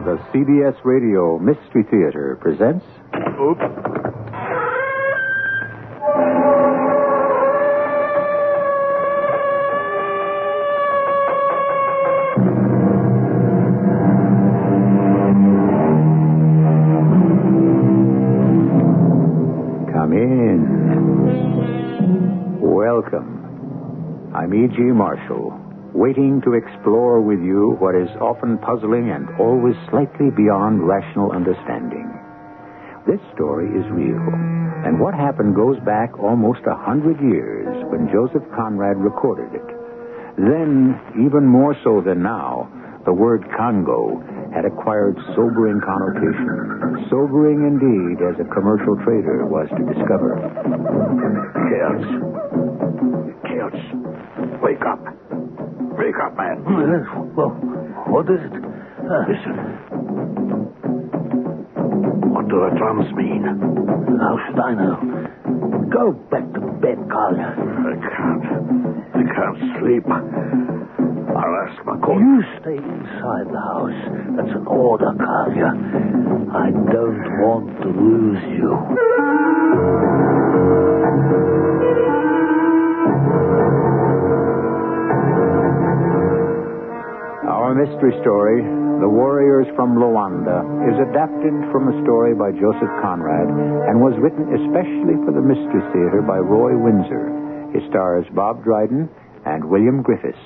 The CBS Radio Mystery Theater presents... Oops. Come in. Welcome. I'm E.G. Marshall, waiting to explore with you what is often puzzling and always slightly beyond rational understanding. This story is real, and what happened goes back almost 100 years when Joseph Conrad recorded it. Then, even more so than now, the word Congo had acquired sobering connotation. Sobering indeed, as a commercial trader was to discover. Chaos. Wake up. Wake up, man. Well, what is it? Listen. What do the drums mean? How should I know? Go back to bed, Carl. I can't sleep. I'll ask my coach. You stay inside the house. That's an order, Carlia. I don't want to lose you. Our mystery story, The Warriors from Loanda, is adapted from a story by Joseph Conrad and was written especially for the Mystery Theater by Roy Windsor. It stars Bob Dryden and William Griffiths.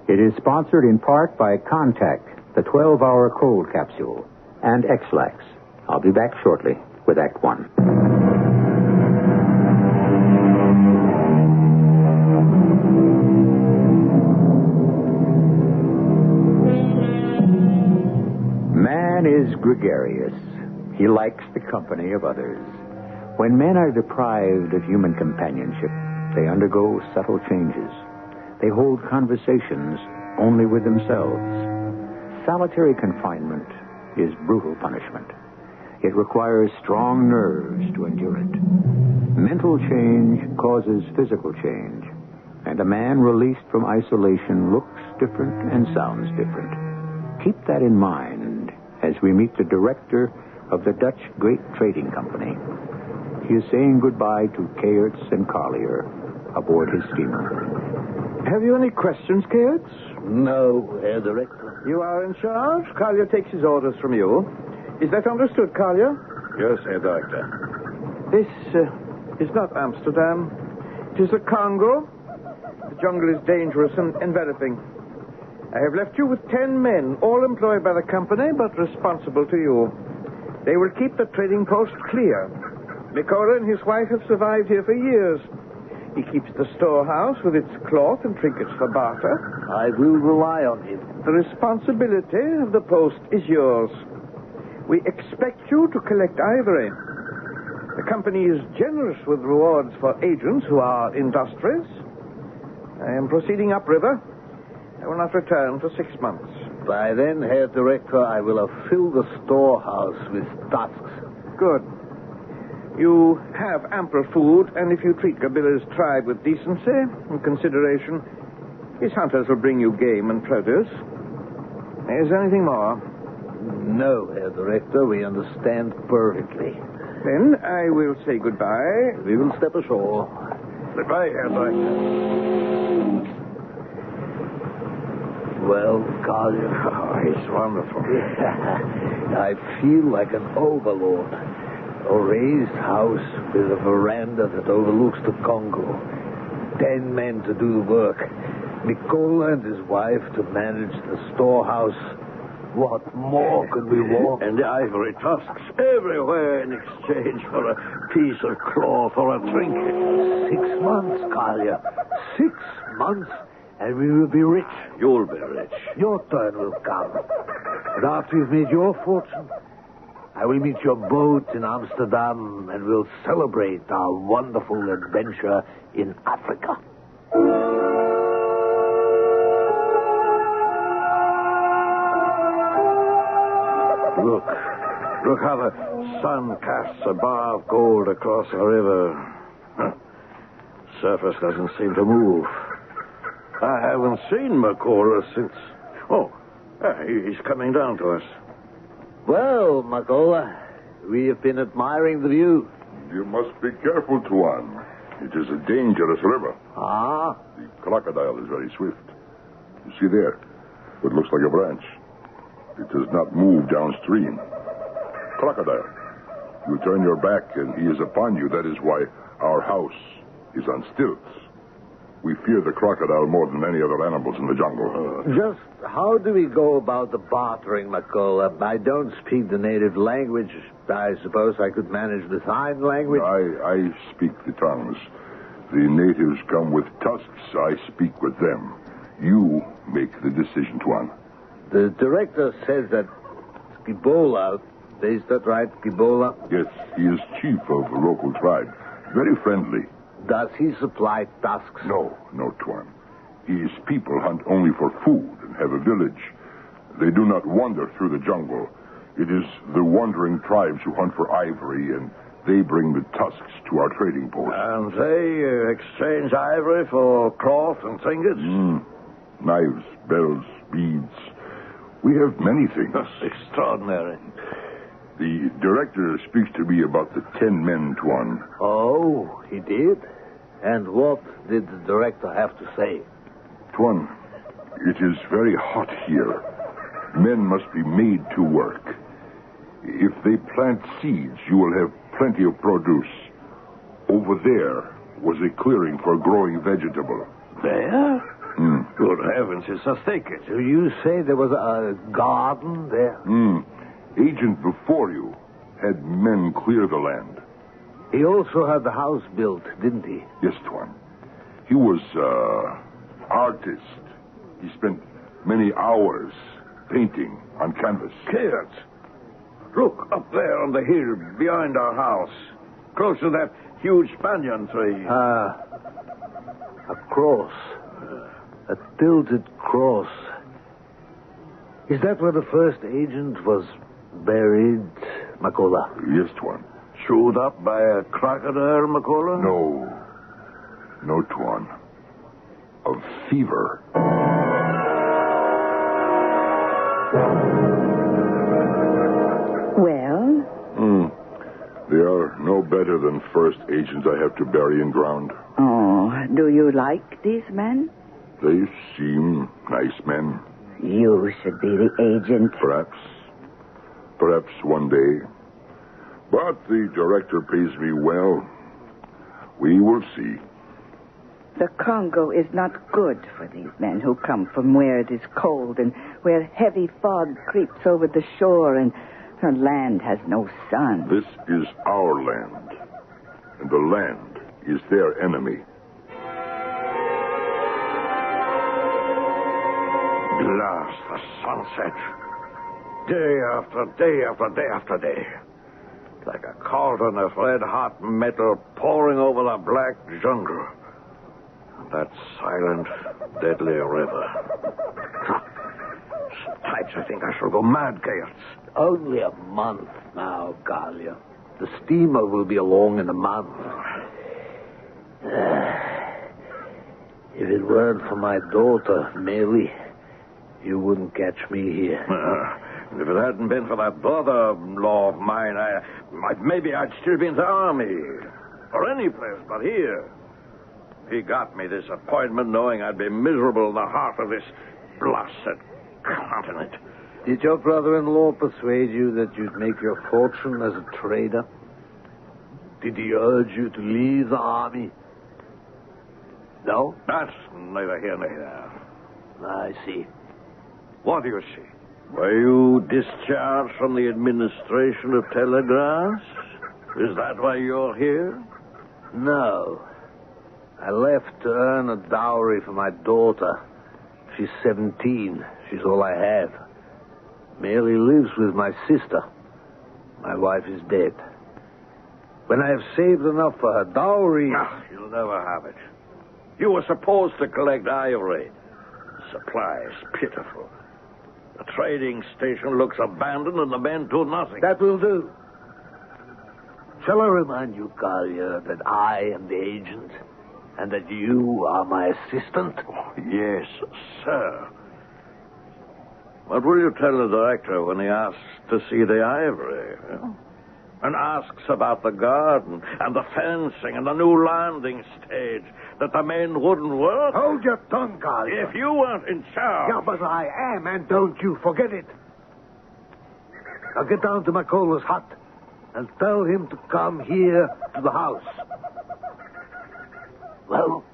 It is sponsored in part by Contact, the 12-hour cold capsule, and X-Lax. I'll be back shortly with Act One. Man is gregarious. He likes the company of others. When men are deprived of human companionship, they undergo subtle changes. They hold conversations only with themselves. Solitary confinement is brutal punishment. It requires strong nerves to endure it. Mental change causes physical change, and a man released from isolation looks different and sounds different. Keep that in mind as we meet the director of the Dutch Great Trading Company. He is saying goodbye to Caertz and Collier aboard his steamer. Have you any questions, Caertz? No, Herr Director. You are in charge. Collier takes his orders from you. Is that understood, Collier? Yes, Herr Director. This is not Amsterdam. It is the Congo. The jungle is dangerous and enveloping. I have left you with 10 men, all employed by the company, but responsible to you. They will keep the trading post clear. Nicola and his wife have survived here for years. He keeps the storehouse with its cloth and trinkets for barter. I will rely on him. The responsibility of the post is yours. We expect you to collect ivory. The company is generous with rewards for agents who are industrious. I am proceeding upriver. I will not return for 6 months. By then, Herr Director, I will have filled the storehouse with tusks. Good. You have ample food, and if you treat Gabila's tribe with decency and consideration, his hunters will bring you game and produce. Is there anything more? No, Herr Director, we understand perfectly. Then I will say goodbye. We will step ashore. Goodbye, Herr Director. Well, Collier. Oh, he's wonderful. I feel like an overlord. A raised house with a veranda that overlooks the Congo. 10 men to do the work. Nicola and his wife to manage the storehouse. What more could we want? And the ivory tusks everywhere in exchange for a piece of cloth or a trinket. 6 months, Collier. 6 months, and we will be rich. You'll be rich. Your turn will come. And after you've made your fortune, I will meet your boat in Amsterdam and we'll celebrate our wonderful adventure in Africa. Look how the sun casts a bar of gold across the river. Surface doesn't seem to move. I haven't seen Macaulay since... Oh, he's coming down to us. Well, Makola, we have been admiring the view. You must be careful, Tuan. It is a dangerous river. Ah? The crocodile is very swift. You see there? What looks like a branch. It does not move downstream. Crocodile. You turn your back and he is upon you. That is why our house is on stilts. We fear the crocodile more than any other animals in the jungle. Just how do we go about the bartering, Makola? I don't speak the native language. I suppose I could manage the sign language. I speak the tongues. The natives come with tusks. I speak with them. You make the decision, Tuan. The director says that Gibola, is that right, Gibola? Yes, he is chief of a local tribe. Very friendly. Does he supply tusks? No, Tuan. His people hunt only for food and have a village. They do not wander through the jungle. It is the wandering tribes who hunt for ivory, and they bring the tusks to our trading post. And they exchange ivory for cloth and trinkets? Knives, bells, beads. We have many things. Extraordinary. The director speaks to me about the 10 men, Tuan. Oh, he did? And what did the director have to say? Tuan, it is very hot here. Men must be made to work. If they plant seeds, you will have plenty of produce. Over there was a clearing for growing vegetable. There? Good heavens, it's a thicket. Do you say there was a garden there? Agent before you had men clear the land. He also had the house built, didn't he? Yes, Tuan. He was artist. He spent many hours painting on canvas. Kurt, look up there on the hill behind our house, close to that huge banyan tree. A cross. A tilted cross. Is that where the first agent was buried, Makola? Yes, Tuan. Chewed up by a crocodile, Makola? No, Tuan. Of fever. Well? They are no better than first agents I have to bury in ground. Oh, do you like these men? They seem nice men. You should be the agent. Perhaps one day. But the director pays me well. We will see. The Congo is not good for these men who come from where it is cold and where heavy fog creeps over the shore and the land has no sun. This is our land, and the land is their enemy. Glass, the sunset. Day after day after day after day. Like a cauldron of red-hot metal pouring over the black jungle. That silent, deadly river. Stripes, I think I shall go mad, Gaius. Only a month now, Galia. The steamer will be along in a month. If it weren't for my daughter, Mary, you wouldn't catch me here. If it hadn't been for that brother-in-law of mine, maybe I'd still be in the army. Or any place but here. He got me this appointment knowing I'd be miserable in the heart of this blasted continent. Did your brother-in-law persuade you that you'd make your fortune as a trader? Did he urge you to leave the army? No? That's neither here nor there. I see. What do you see? Were you discharged from the administration of telegraphs? Is that why you're here? No. I left to earn a dowry for my daughter. She's 17. She's all I have. Mary lives with my sister. My wife is dead. When I have saved enough for her dowry... You'll never have it. You were supposed to collect ivory. The supply is pitiful. The trading station looks abandoned and the men do nothing. That will do. Shall I remind you, Galia, that I am the agent and that you are my assistant? Oh, yes, sir. What will you tell the director when he asks to see the ivory? And asks about the garden and the fencing and the new landing stage that the men wouldn't work? Hold your tongue, Carl. If you weren't in charge... Yeah, but I am, and don't you forget it. Now get down to McCullough's hut and tell him to come here to the house. Well,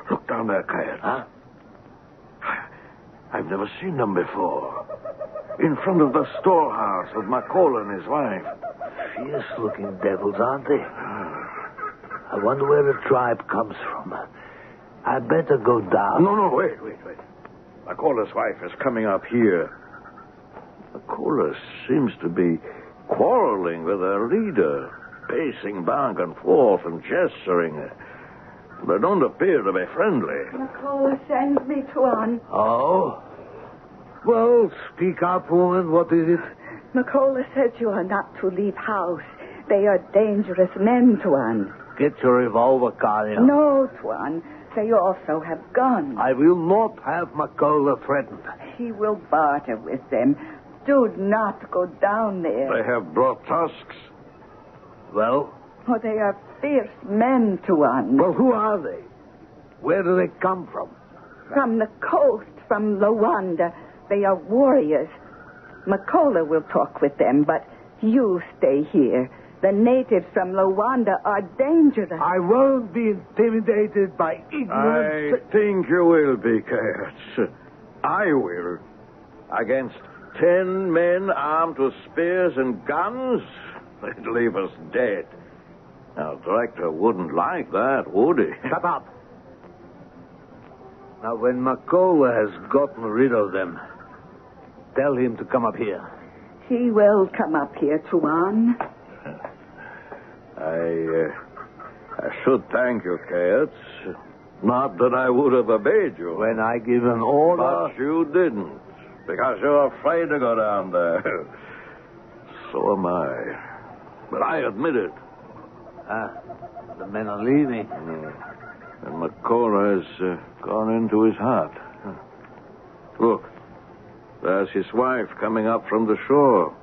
Look down there, Kyle. huh? I've never seen them before. In front of the storehouse of McCall and his wife. Fierce-looking devils, aren't they? I wonder where the tribe comes from. I better go down. No, wait. McCullough's wife is coming up here. McCullough seems to be quarreling with her leader, pacing back and forth and gesturing. They don't appear to be friendly. McCullough sends me, Tuan. Oh? Well, speak up, woman. What is it? McCullough says you are not to leave house. They are dangerous men, Tuan. Get your revolver, Carl. No, Tuan. They also have guns. I will not have McCullough threatened. He will barter with them. Do not go down there. They have brought tusks. Well? Oh, they are fierce men, Tuan. Well, who are they? Where do they come from? From the coast, from Loanda. They are warriors. McCullough will talk with them, but you stay here. The natives from Loanda are dangerous. I won't be intimidated by ignorance. I think you will be, Cats. I will. Against 10 men armed with spears and guns? They'd leave us dead. Now, director wouldn't like that, would he? Shut up. Now, when McCullough has gotten rid of them, tell him to come up here. He will come up here, Tuan. I should thank you, Cats. Not that I would have obeyed you. When I give an order... But you didn't, because you're afraid to go down there. So am I. But I admit it. The men are leaving. And McCullough has gone into his hut. Look, there's his wife coming up from the shore.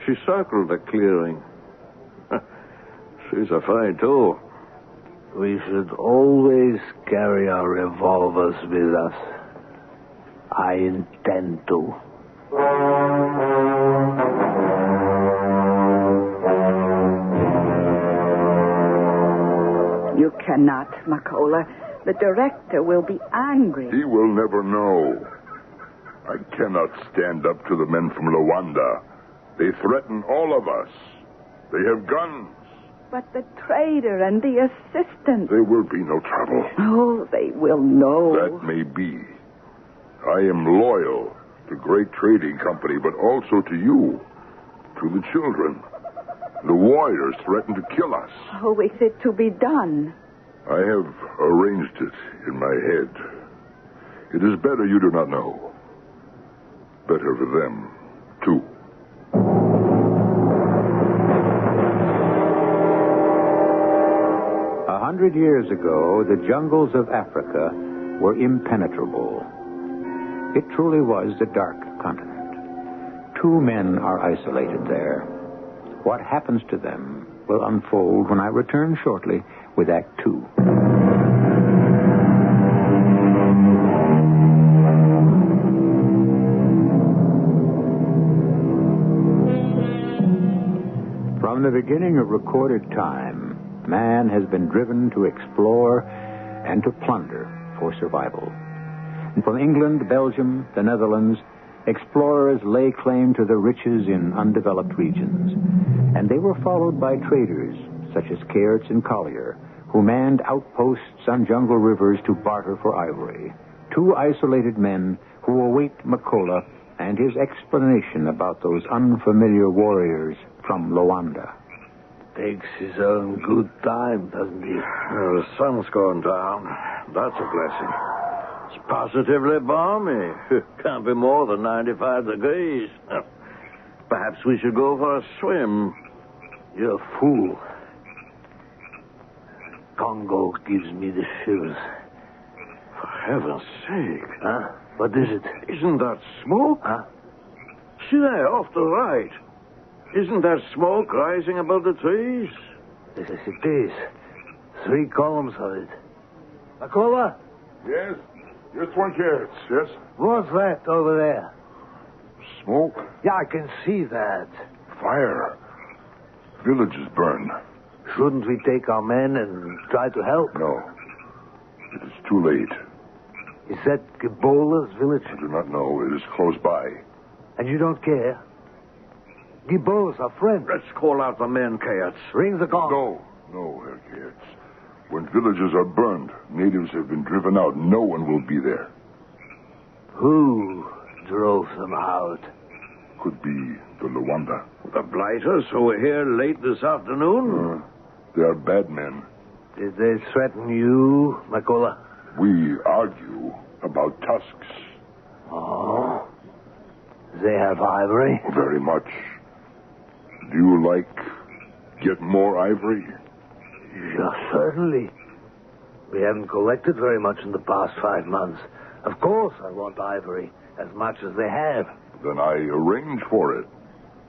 She circled the clearing. She's afraid, too. We should always carry our revolvers with us. I intend to. You cannot, McCullough. The director will be angry. He will never know. I cannot stand up to the men from Loanda. They threaten all of us. They have guns. But the trader and the assistant... There will be no trouble. Oh, they will know. That may be. I am loyal to Great Trading Company, but also to you, to the children. The warriors threaten to kill us. Oh, is it to be done? I have arranged it in my head. It is better you do not know. Better for them, too. 100 years ago, the jungles of Africa were impenetrable. It truly was the dark continent. 2 men are isolated there. What happens to them will unfold when I return shortly with Act 2. From the beginning of recorded time, man has been driven to explore and to plunder for survival. And from England, Belgium, the Netherlands, explorers lay claim to the riches in undeveloped regions. And they were followed by traders, such as Cairds and Collier, who manned outposts on jungle rivers to barter for ivory. 2 isolated men who await McCullough and his explanation about those unfamiliar warriors from Loanda. Takes his own good time, doesn't he? The sun's going down. That's a blessing. It's positively balmy. Can't be more than 95 degrees. Perhaps we should go for a swim. You're a fool. Congo gives me the shivers. For heaven's sake. Huh? What is it? Isn't that smoke? Huh? See there, off the right. Isn't that smoke rising above the trees? Yes, it is. 3 columns of it. Makola, Yes? Just 1 carrot. Yes? what's that over there? Smoke? Yeah, I can see that. Fire. Village is burned. Shouldn't we take our men and try to help? No. It is too late. Is that Gibola's village? I do not know. It is close by. And you don't care? Gibola's our friend. Let's call out the men, Kayats. Ring the gong. No, Herr Gertz. When villages are burned, natives have been driven out. No one will be there. Who drove them out? Could be the Loanda. The blighters who were here late this afternoon? They are bad men. Did they threaten you, Makola? We argue about tusks. Oh. They have ivory? Very much. Do you get more ivory? Yeah, certainly. We haven't collected very much in the past 5 months. Of course I want ivory, as much as they have. Then I arrange for it.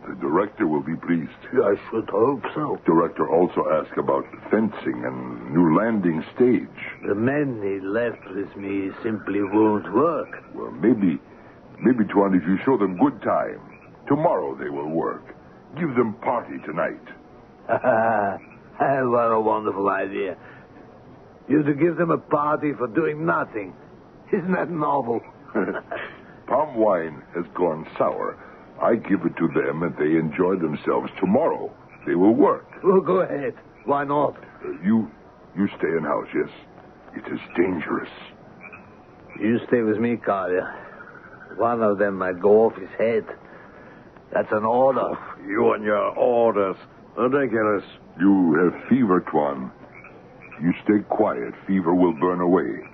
The director will be pleased. I should hope so. Director also asked about fencing and new landing stage. The men he left with me simply won't work. Well, maybe, Tuan, if you show them good time, tomorrow they will work. Give them party tonight. What a wonderful idea. You to give them a party for doing nothing. Isn't that novel? Palm wine has gone sour. I give it to them and they enjoy themselves. Tomorrow they will work. Well, go ahead. Why not? You stay in house, yes? It is dangerous. You stay with me, Kalia. One of them might go off his head. That's an order. You and your orders. Ridiculous. You have fever, Tuan. You stay quiet. Fever will burn away.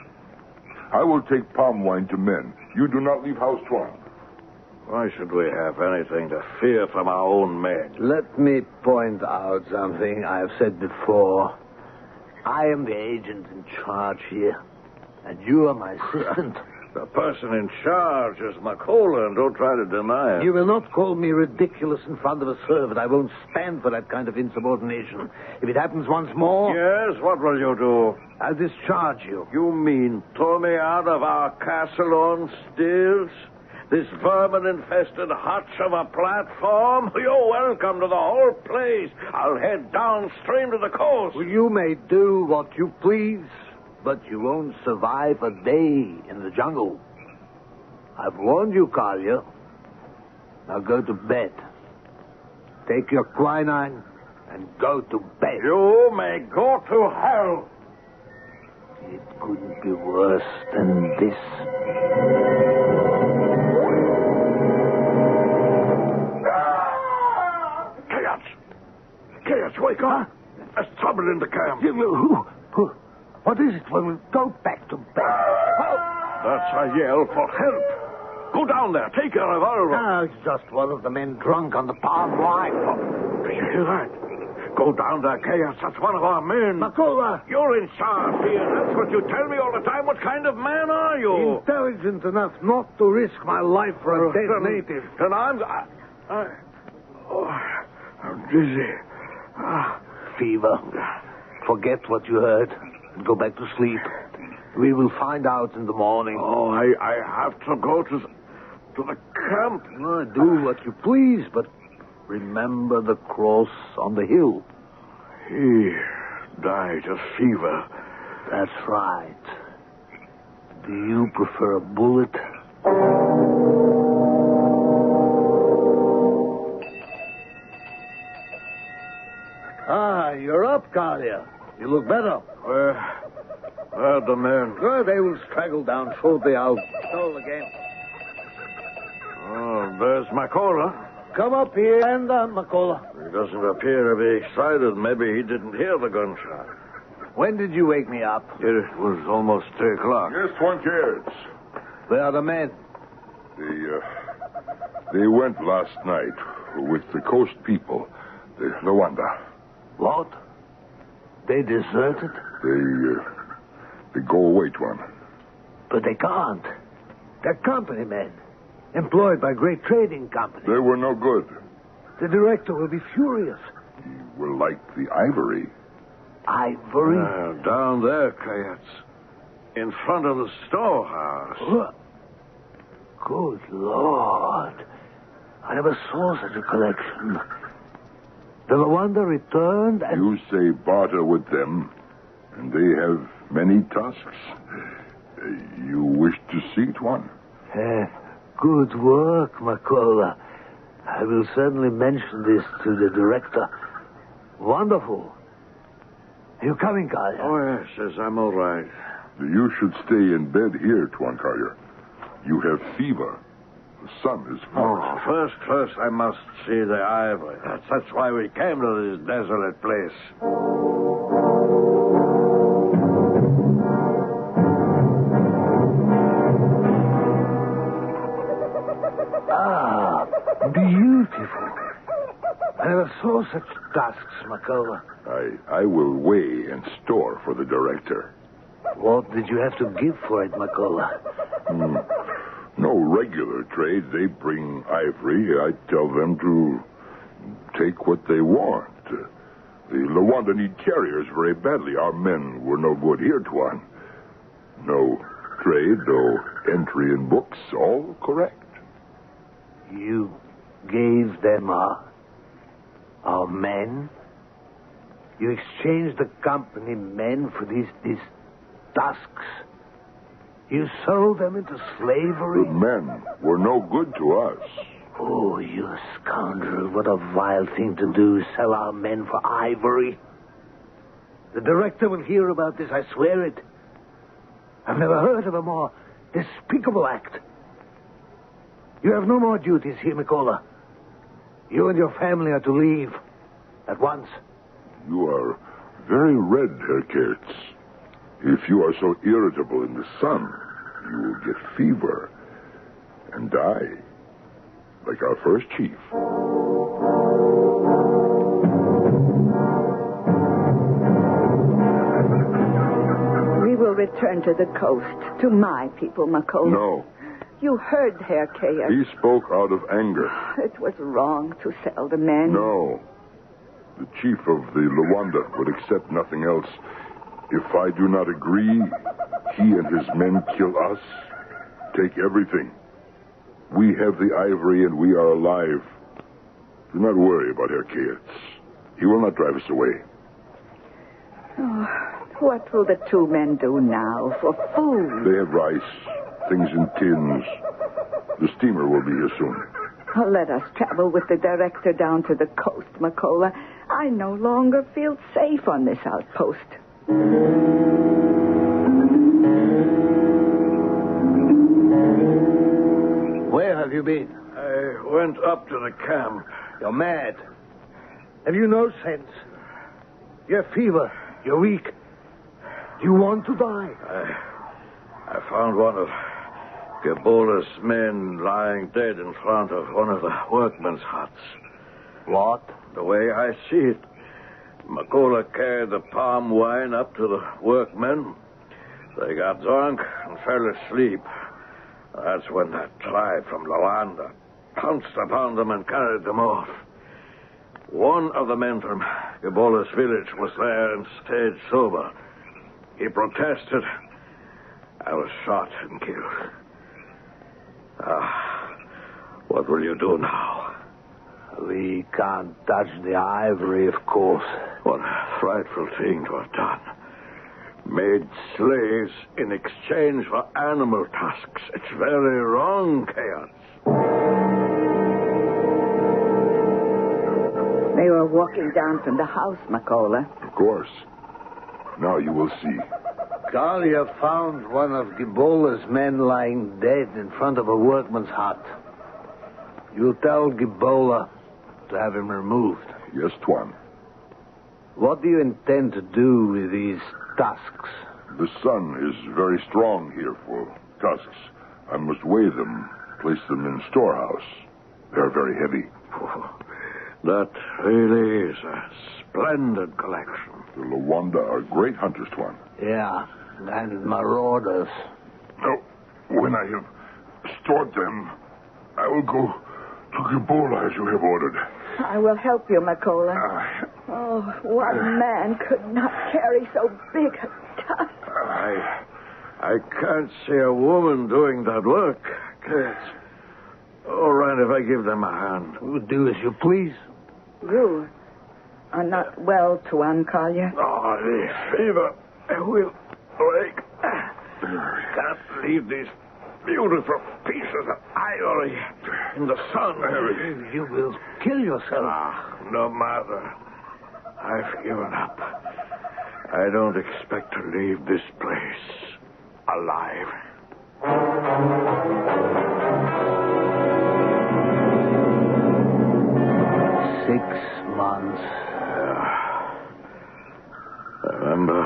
I will take palm wine to men. You do not leave house, Tuan. Why should we have anything to fear from our own men? Let me point out something I have said before. I am the agent in charge here, and you are my assistant. The person in charge is Makola, and don't try to deny it. You will not call me ridiculous in front of a servant. I won't stand for that kind of insubordination. If it happens once more... Yes, what will you do? I'll discharge you. You mean throw me out of our castle on stilts? This vermin-infested hutch of a platform? You're welcome to the whole place. I'll head downstream to the coast. Well, you may do what you please, but you won't survive a day in the jungle. I've warned you, Kalia. Now go to bed. Take your quinine and go to bed. You may go to hell. It couldn't be worse than this. Kayats, wake up. There's trouble in the camp. Who? What is it? Well, go back to bed. That's a yell for help. Go down there. Take your revolver. It's just one of the men drunk on the palm wine. Do you hear that? Go down there, Chaos. That's one of our men. Makola! You're in charge here. That's what you tell me all the time. What kind of man are you? Intelligent enough not to risk my life for a dead native. And I'm dizzy. Fever. Forget what you heard and go back to sleep. We will find out in the morning. Oh, I have to go to the camp. Do what you please, but remember the cross on the hill. He died of fever. That's right. Do you prefer a bullet? You're up, Kalia. You look better. Where the men? Well, they will straggle down shortly. I'll call again. Oh, there's Makola. Come up here, and Makola. He doesn't appear to be excited. Maybe he didn't hear the gunshot. When did you wake me up? It was almost 3 o'clock. Yes, Tuan Carrots. Where are the men? They went last night with the coast people, the Loanda. What? They deserted? They go away, Tuan. But they can't. They're company men, employed by great trading companies. They were no good. The director will be furious. He will like the ivory. Ivory? Down there, Kayats. In front of the storehouse. What? Good Lord. I never saw such a collection. The Loanda returned and... You say barter with them, and they have many tusks. You wish to see it, one? Good work, Makola. I will certainly mention this to the director. Wonderful. Are you coming, Collier? Oh, yes, I'm all right. You should stay in bed here, Tuan Collier. You have fever. The sun is hot. First, I must see the ivory. That's why we came to this desolate place. Ah, beautiful. I never saw such tusks, Makola. I will weigh and store for the director. What did you have to give for it, Makola? No regular trade. They bring ivory. I tell them to take what they want. The Loanda need carriers very badly. Our men were no good here, Tuan. No trade, no entry in books. All correct. You gave them our men? You exchanged the company men for these tusks? You sold them into slavery? The men were no good to us. Oh, you scoundrel. What a vile thing to do, sell our men for ivory. The director will hear about this, I swear it. I've never heard of a more despicable act. You have no more duties here, Makola. You and your family are to leave at once. You are very red, Herr Kurtz. If you are so irritable in the sun, you will get fever and die, like our first chief. We will return to the coast, to my people, Makola. No. You heard Herr Kea. He spoke out of anger. It was wrong to sell the men. No. The chief of the Loanda would accept nothing else. If I do not agree, he and his men kill us, take everything. We have the ivory and we are alive. Do not worry about Herr Kurtz. He will not drive us away. Oh, what will the two men do now for food? They have rice, things in tins. The steamer will be here soon. Oh, let us travel with the director down to the coast, Makola. I no longer feel safe on this outpost. Where have you been? I went up to the camp. You're mad. Have you no sense? You have fever. You're weak. Do you want to die? I found one of Gebola's men lying dead in front of one of the workmen's huts. What? The way I see it, Makola carried the palm wine up to the workmen. They got drunk and fell asleep. That's when that tribe from Loanda pounced upon them and carried them off. One of the men from Gebola's village was there and stayed sober. He protested. I was shot and killed. What will you do now? We can't touch the ivory, of course. What a frightful thing to have done. Made slaves in exchange for animal tusks. It's very wrong, Chaos. They were walking down from the house, Makola. Of course. Now you will see. Talia found one of Gebola's men lying dead in front of a workman's hut. You'll tell Gebola to have him removed. Yes, Tuan. What do you intend to do with these tusks? The sun is very strong here for tusks. I must weigh them, place them in storehouse. They're very heavy. Oh, that really is a splendid collection. The Loanda are great hunters, Tuan. Yeah, and marauders. No, when I have restored them, I will go to Gibola as you have ordered. I will help you, Makola. Oh, one man could not carry so big a task. I can't see a woman doing that work. Can't. All right, if I give them a hand. We'll do as you please. You are not well, Tuan Kalia. Oh, the fever will break. Can't leave these beautiful pieces of ivory in the sun. You will kill yourself. No matter. I've given up. I don't expect to leave this place alive. 6 months. Remember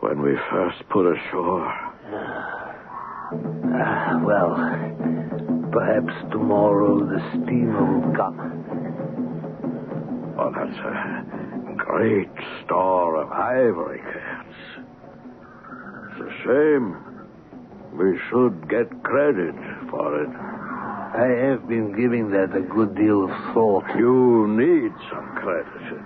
when we first put ashore? Well, perhaps tomorrow the steamer will come. Oh, that's a great store of ivory cats. It's a shame. We should get credit for it. I have been giving that a good deal of thought. You need some credit.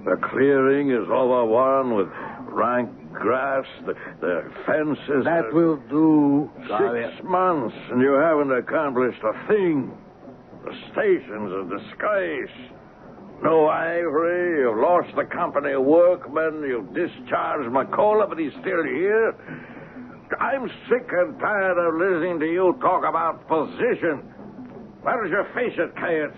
The clearing is overrun with rank grass, the fences... That will do. 6 months, and you haven't accomplished a thing. The station's a disgrace. No ivory, you've lost the company of workmen, you've discharged Makola, but he's still here. I'm sick and tired of listening to you talk about position. Why don't you face it, Kayets?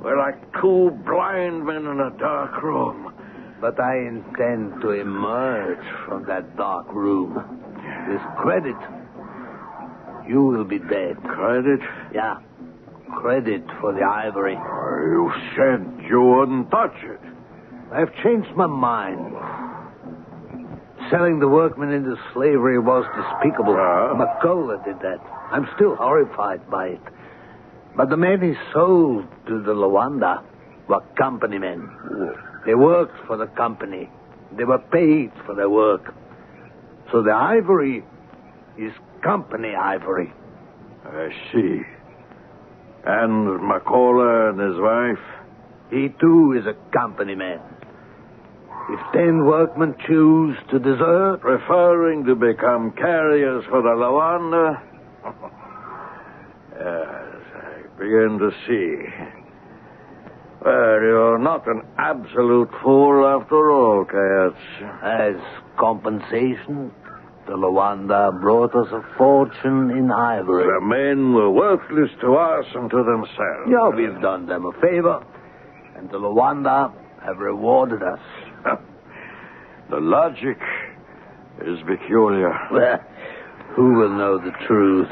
We're like two blind men in a dark room. But I intend to emerge from that dark room with credit. You will be dead. Credit? Yeah. Credit for the ivory. You said you wouldn't touch it. I've changed my mind. Selling the workmen into slavery was despicable. Makola did that. I'm still horrified by it. But the men he sold to the Loanda were company men. They worked for the company. They were paid for their work. So the ivory is company ivory. I see. And Makola and his wife? He, too, is a company man. If 10 workmen choose to desert... Preferring to become carriers for the Loanda? Yes, I begin to see. Well, you're not an absolute fool after all, Kayets. As compensation, the Loanda brought us a fortune in ivory. The men were worthless to us and to themselves. Yeah, we've done them a favor, and the Loanda have rewarded us. The logic is peculiar. Well, who will know the truth?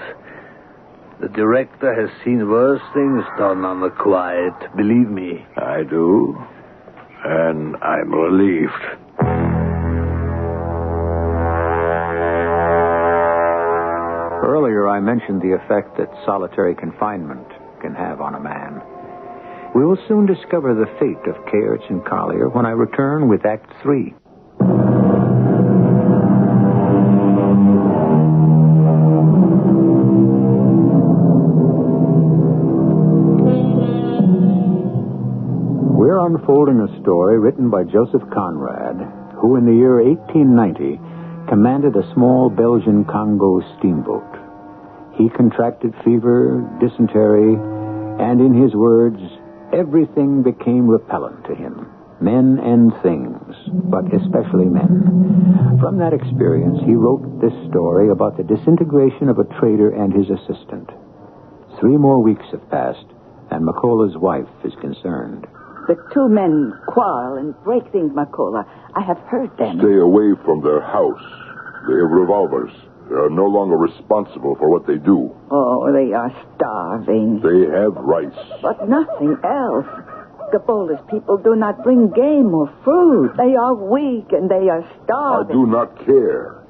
The director has seen worse things done on the quiet, believe me. I do, and I'm relieved. Earlier, I mentioned the effect that solitary confinement can have on a man. We will soon discover the fate of Kayets and Collier when I return with Act 3. We're unfolding a story written by Joseph Conrad, who in the year 1890 commanded a small Belgian Congo steamboat. He contracted fever, dysentery, and in his words, everything became repellent to him. Men and things, but especially men. From that experience, he wrote this story about the disintegration of a trader and his assistant. 3 more weeks have passed, and Makola's wife is concerned. The 2 men quarrel and break things, Makola. I have heard them. Stay away from their house. They have revolvers. They are no longer responsible for what they do. Oh, they are starving. They have rice. But nothing else. Gabola's people do not bring game or fruit. They are weak and they are I starving. do not care.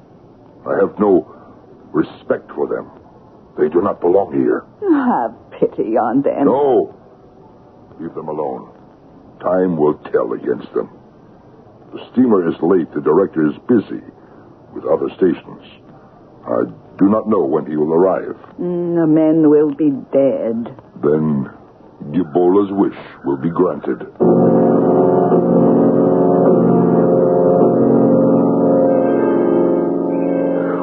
I have no respect for them. They do not belong here. Have pity on them. No. Leave them alone. Time will tell against them. The steamer is late. The director is busy with other stations. I do not know when he will arrive. The men will be dead. Then Gibola's wish will be granted.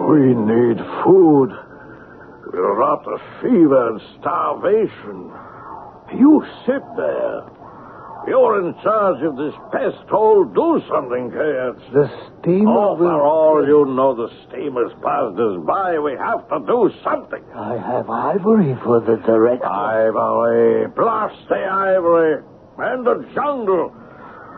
We need food. We're rot of fever and starvation. You sit there. You're in charge of this pest hole. Do something, Kayats. The steamer For all you know, the steamer's passed us by. We have to do something. I have ivory for the director. Ivory. Blast the ivory. And the jungle.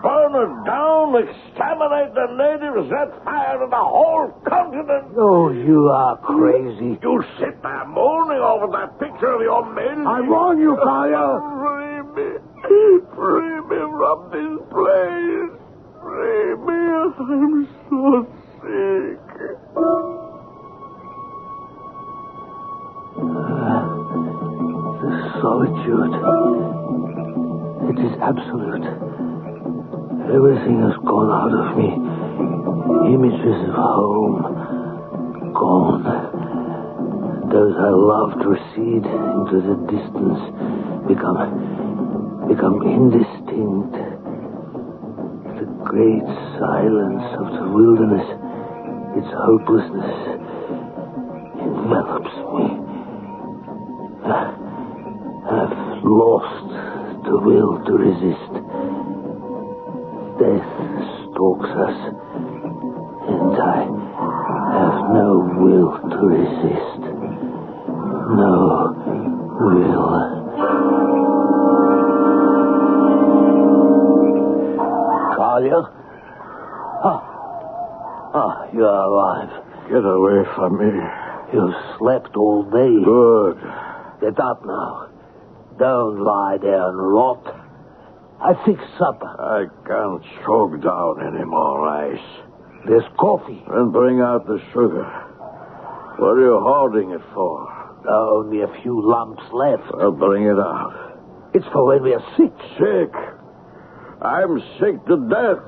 Burn it down. Exterminate the natives. Set fire to the whole continent. Oh, you are crazy. You sit there moaning over that picture of your men. I warn you, Kaya. Free me. Free me from this place. Free me. I'm so sick. The solitude. It is absolute. Everything has gone out of me. Images of home. Gone. Those I loved recede into the distance. Become indistinct. The great silence of the wilderness, its hopelessness, envelops me. I've lost the will to resist. Death stalks us, and I have no will to resist. No will. Talia? You're alive. Get away from me. You've slept all day. Good. Get up now. Don't lie there and rot. I fixed supper. I can't choke down any more ice. There's coffee. Then bring out the sugar. What are you holding it for? Only a few lumps left. Well, bring it out. It's for when we are sick. Sick? I'm sick to death.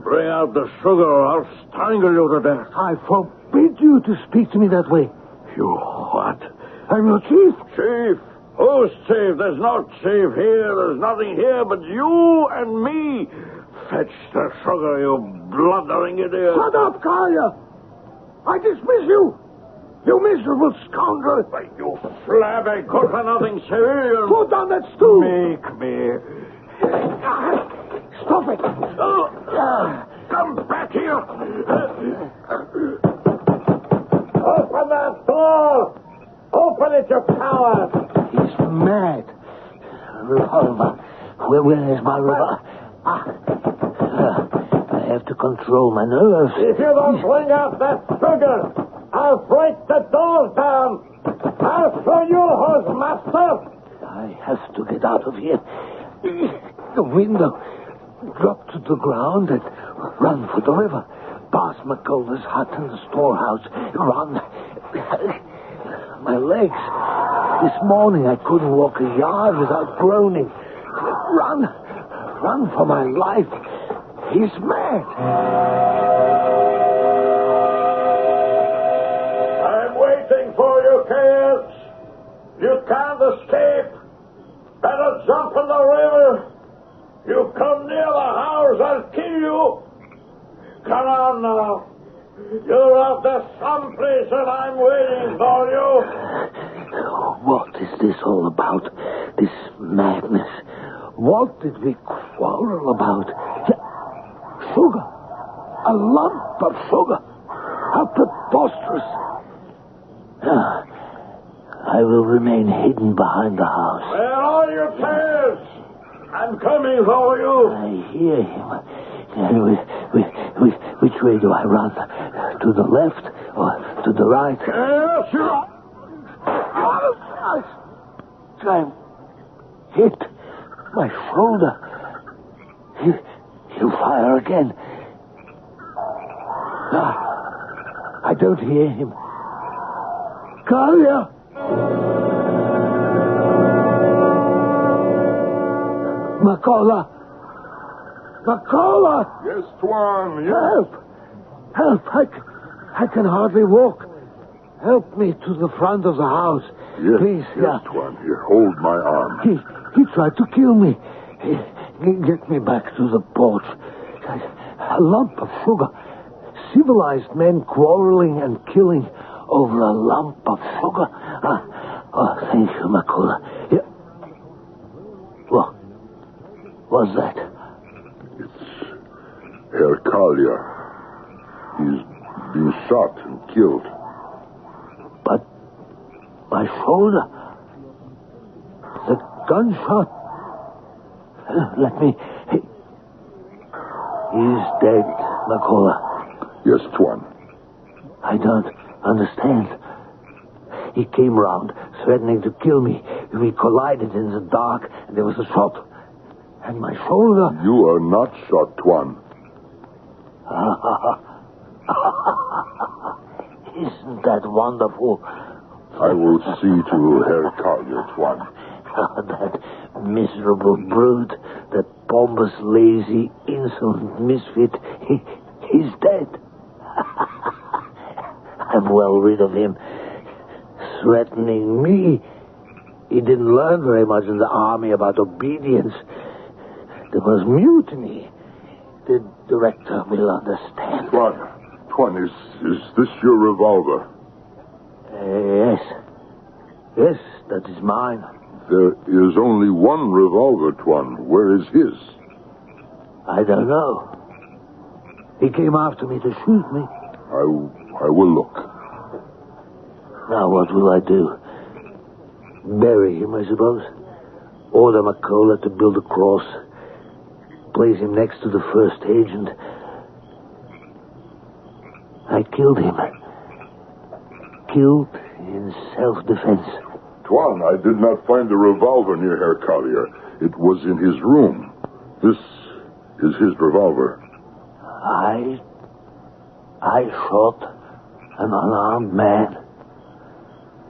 Bring out the sugar or I'll strangle you to death. I forbid you to speak to me that way. You what? I'm your chief. Chief? Who's chief? There's no chief here. There's nothing here but you and me. Fetch the sugar, you blundering idiot. Shut up, Kaya. I dismiss you. You miserable scoundrel. Why, you flabby, good-for-nothing civilian. Put down that stool. Make me. Stop it. Come back here. Open that door. Open it, you coward. He's mad. Revolver. Where is my revolver? I have to control my nerves. If you don't bring out that sugar, I'll break the doors down. I'll show you who's master. I have to get out of here. The window. Drop to the ground and run for the river. Past McCullough's hut and the storehouse. Run. My legs. This morning I couldn't walk a yard without groaning. Run for my life. He's mad. I'm waiting for you, kids. You can't escape. Better jump in the river. You come near the house, I'll kill you. Come on now. You're out there someplace and I'm waiting for you. What is this all about? This madness? What did we quarrel about? Sugar. A lump of sugar. How preposterous. I will remain hidden behind the house. Where are you, kids? I'm coming for you. I hear him. Which way do I run? To the left or to the right? Yes, you are. I'm hit. My shoulder. He'll fire again. I don't hear him. Kalia! Makola! Yes, Tuan, yes. Help! I can hardly walk. help me to the front of the house. Yes, Please, yes, Tuan. Here, hold my arm. He tried to kill me. Get me back to the porch. A lump of sugar. Civilized men quarreling and killing over a lump of sugar. Thank you, McCullough. Yeah. What's that? It's Herr Collier. He's been shot and killed. But my shoulder. The gunshot. Let me... He's dead, McCullough. Yes, Tuan. I don't understand. He came round, threatening to kill me. We collided in the dark, and there was a shot. And my shoulder... You are not shot, Tuan. Isn't that wonderful? I will see to Herr Collier, Tuan. That miserable brute, that pompous, lazy, insolent misfit, he's dead. I'm well rid of him. Threatening me. He didn't learn very much in the army about obedience. There was mutiny. The director will understand. Tuan, is this your revolver? Yes. Yes, that is mine. There is only one revolver, Tuan. Where is his? I don't know. He came after me to shoot me. I will look. Now what will I do? Bury him, I suppose. Order McCullough to build a cross. Place him next to the first agent. I killed him. Killed in self-defense. Tuan, I did not find the revolver near Herr Collier. It was in his room. This is his revolver. I shot an unarmed man.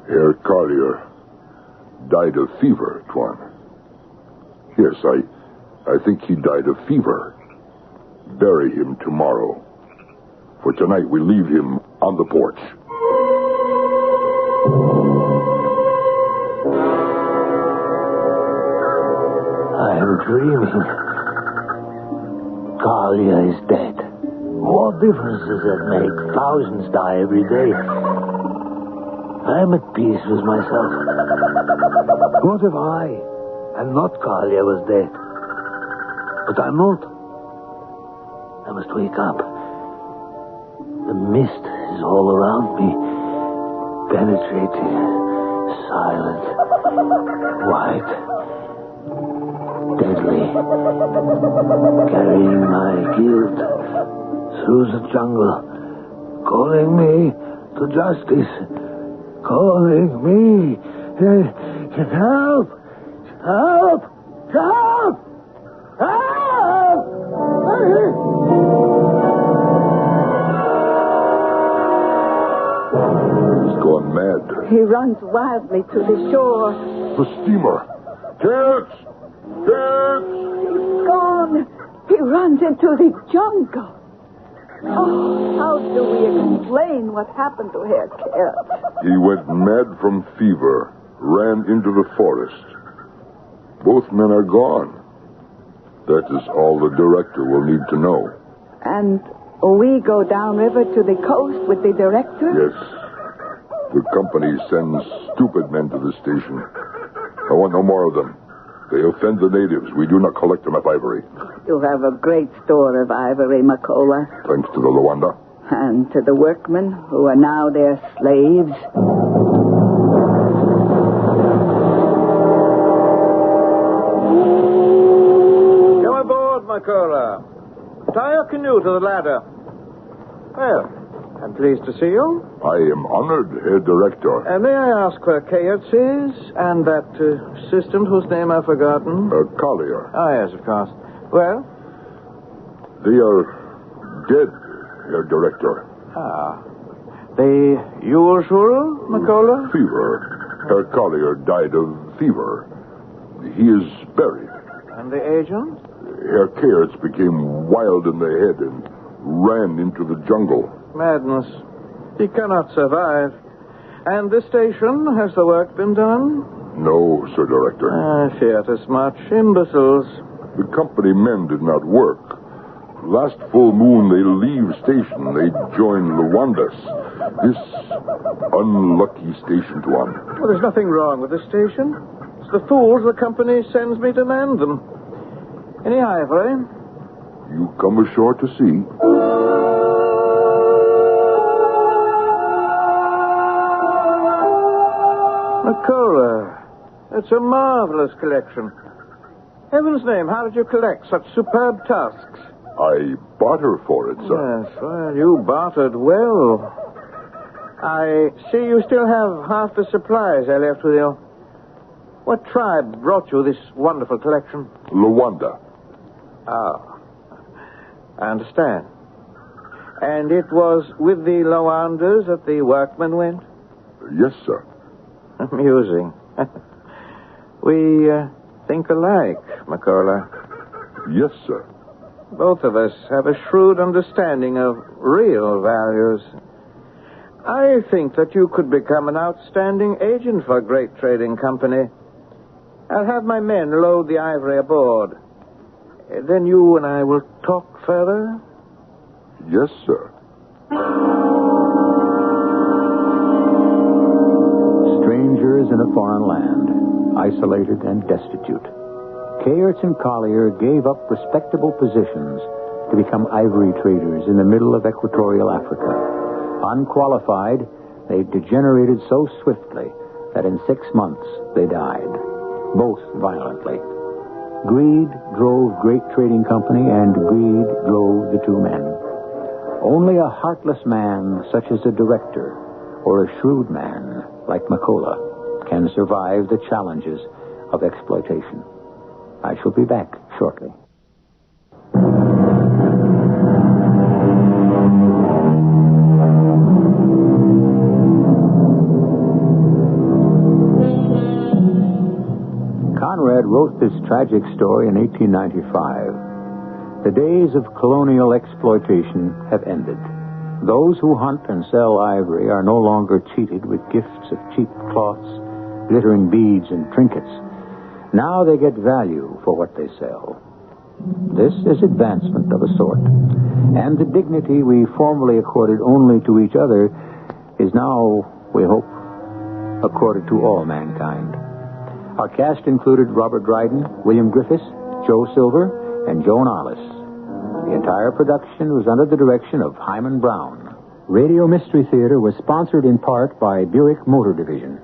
Herr Collier died of fever, Tuan. Yes, I think he died of fever. Bury him tomorrow. For tonight we leave him on the porch. I'm dreaming. Collier is dead. What difference does that make? Thousands die every day. I'm at peace with myself. What if I, and not Collier, was dead? But I'm not. I must wake up. The mist is all around me, penetrating, silent, white, deadly, carrying my guilt through the jungle, calling me to justice, calling me. Help! Help! Help! Help! He's gone mad. He runs wildly to the shore. The steamer. Kids! Kids! He's gone. He runs into the jungle. Oh, how do we explain what happened to Herr Kerr? He went mad from fever, ran into the forest. Both men are gone. That is all the director will need to know. And we go downriver to the coast with the director? Yes. The company sends stupid men to the station. I want no more of them. They offend the natives. We do not collect enough ivory. You have a great store of ivory, McCullough. Thanks to the Loanda. And to the workmen who are now their slaves. Come aboard, McCullough. Tie your canoe to the ladder. Well, I'm pleased to see you. I am honored, Herr Director. May I ask where Kayerts is? And that assistant whose name I've forgotten? Collier. Ah, yes, of course. Well? They are dead, Herr Director. Ah. The usual, McCullough? Fever. Herr Collier died of fever. He is buried. And the agent? Herr Kayerts became wild in the head and ran into the jungle. Madness. He cannot survive. And this station, has the work been done? No, Sir Director. I feared as much. Imbeciles. The company men did not work. Last full moon, they leave station. They join Loanda's. This unlucky station to one. Well, there's nothing wrong with the station. It's the fools the company sends me to man them. Any ivory? You come ashore to see. Macola. It's a marvelous collection. Heaven's name, how did you collect such superb tusks? I barter for it, sir. Yes, well, you bartered well. I see you still have half the supplies I left with you. What tribe brought you this wonderful collection? Loanda. Ah, I understand. And it was with the Loandas that the workmen went? Yes, sir. Amusing. We think alike, Macola. Yes, sir. Both of us have a shrewd understanding of real values. I think that you could become an outstanding agent for a great trading company. I'll have my men load the ivory aboard. Then you and I will talk further? Yes, sir. Strangers in a foreign land, isolated and destitute. Kayerts and Collier gave up respectable positions to become ivory traders in the middle of equatorial Africa. Unqualified, they degenerated so swiftly that in 6 months they died, both violently. Greed drove great trading company, and greed drove the two men. Only a heartless man, such as a director, or a shrewd man like Macola, can survive the challenges of exploitation. I shall be back shortly. Conrad wrote this tragic story in 1895. The days of colonial exploitation have ended. Those who hunt and sell ivory are no longer cheated with gifts of cheap cloths, glittering beads, and trinkets. Now they get value for what they sell. This is advancement of a sort. And the dignity we formerly accorded only to each other is now, we hope, accorded to all mankind. Our cast included Robert Dryden, William Griffiths, Joe Silver, and Joan Ollis. The entire production was under the direction of Hyman Brown. Radio Mystery Theater was sponsored in part by Buick Motor Division.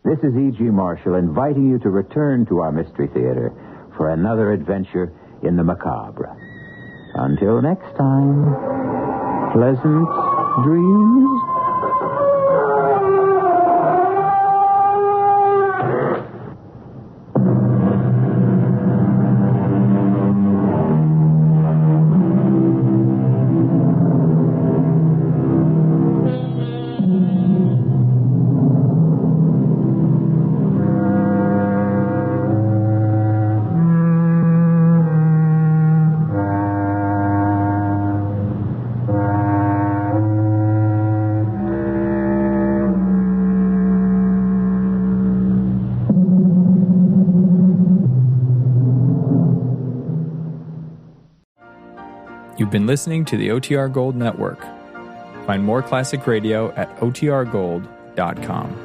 This is E.G. Marshall inviting you to return to our Mystery Theater for another adventure in the macabre. Until next time, pleasant dreams. You've been listening to the OTR Gold Network. Find more classic radio at otrgold.com.